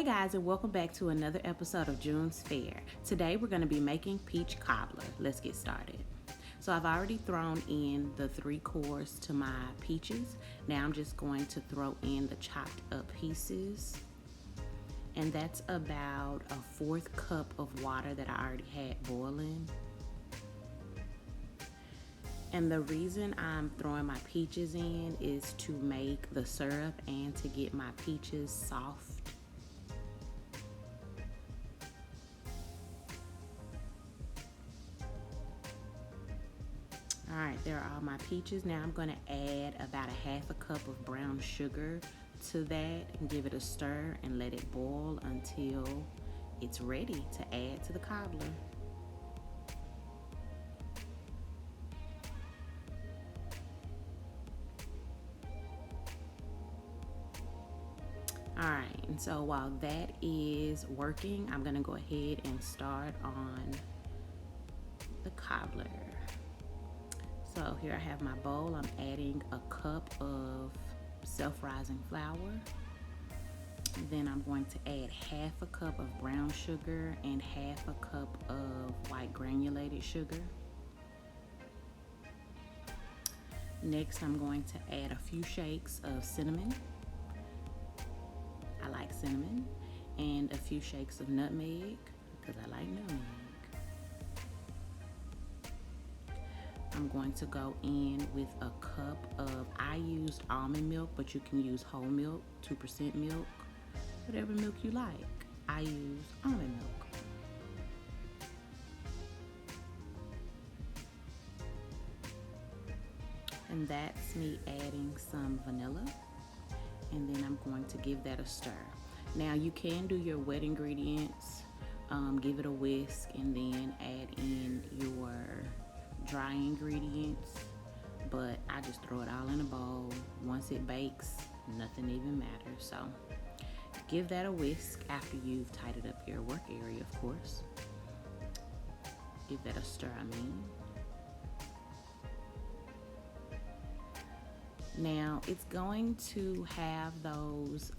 guys, and welcome back to another episode of June's Fare. Today we're going to be making peach cobbler. Let's get started. So I've already thrown in the 3 cores to my peaches. Now I'm just going to throw in the chopped up pieces. And that's about a 1/4 cup of water that I already had boiling. And the reason I'm throwing my peaches in is to make the syrup and to get my peaches soft. Alright, there are all my peaches. Now I'm going to add about a 1/2 cup of brown sugar to that and give it a stir and let it boil until it's ready to add to the cobbler. Alright, and so while that is working, I'm going to go ahead and start on the cobbler. So here I have my bowl. I'm adding a cup of self-rising flour. Then I'm going to add 1/2 cup of brown sugar and 1/2 cup of white granulated sugar. Next, I'm going to add a few shakes of cinnamon. I like cinnamon. And a few shakes of nutmeg because I like nutmeg. I'm going to go in with a cup of, I used almond milk, but you can use whole milk, 2% milk, whatever milk you like. I use almond milk. And that's me adding some vanilla. And then I'm going to give that a stir. Now you can do your wet ingredients, give it a whisk, and then add in your dry ingredients, but I just throw it all in a bowl. Once it bakes, nothing even matters. So give that a whisk after you've tidied up your work area, of course. Give that a stir, Now it's going to have those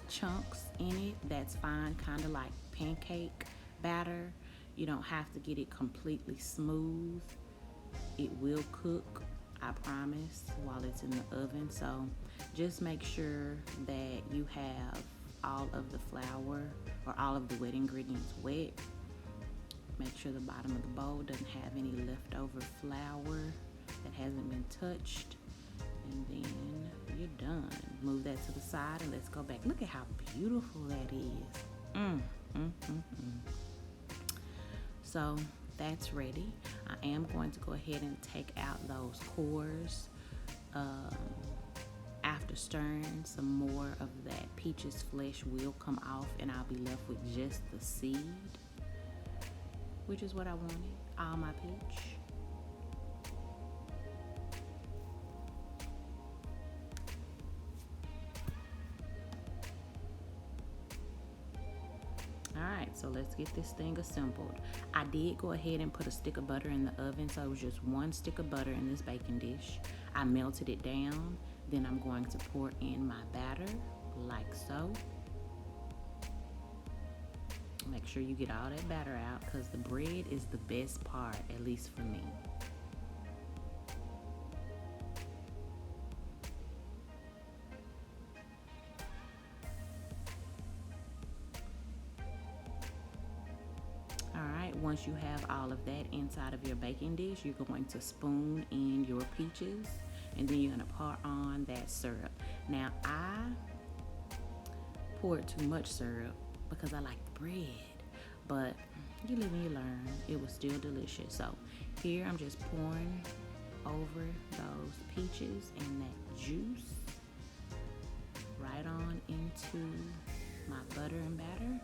chunks in it. That's fine, kind of like pancake batter. You don't have to get it completely smooth. It will cook, I promise, while it's in the oven. So just make sure that you have all of the flour or all of the wet ingredients wet. Make sure the bottom of the bowl doesn't have any leftover flour that hasn't been touched. And then you're done. Move that to the side and let's go back. Look at how beautiful that is. So that's ready. I am going to go ahead and take out those cores. After stirring, some more of that peach's flesh will come off and I'll be left with just the seed, which is what I wanted, all my peach. Alright, so let's get this thing assembled. I did go ahead and put a stick of butter in the oven, so it was just 1 stick of butter in this baking dish. I melted it down, then I'm going to pour in my batter, like so. Make sure you get all that batter out, because the bread is the best part, at least for me. Once you have all of that inside of your baking dish, you're going to spoon in your peaches and then you're going to pour on that syrup. Now I poured too much syrup because I like the bread, but you live and you learn. It was still delicious. So here I'm just pouring over those peaches and that juice right on into my butter and batter.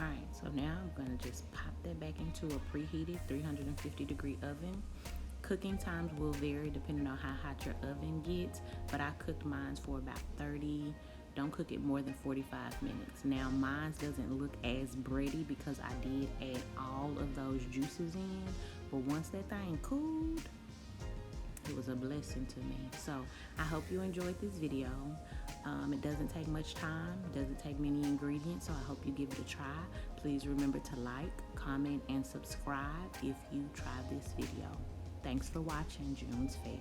Alright, so now I'm going to just pop that back into a preheated 350-degree oven. Cooking times will vary depending on how hot your oven gets, but I cooked mine for about 30. Don't cook it more than 45 minutes. Now mine doesn't look as bready because I did add all of those juices in, but once that thing cooled, it was a blessing to me. So I hope you enjoyed this video. It doesn't take much time, it doesn't take many ingredients, so I hope you give it a try. Please remember to like, comment, and subscribe if you try this video. Thanks for watching June's Fare.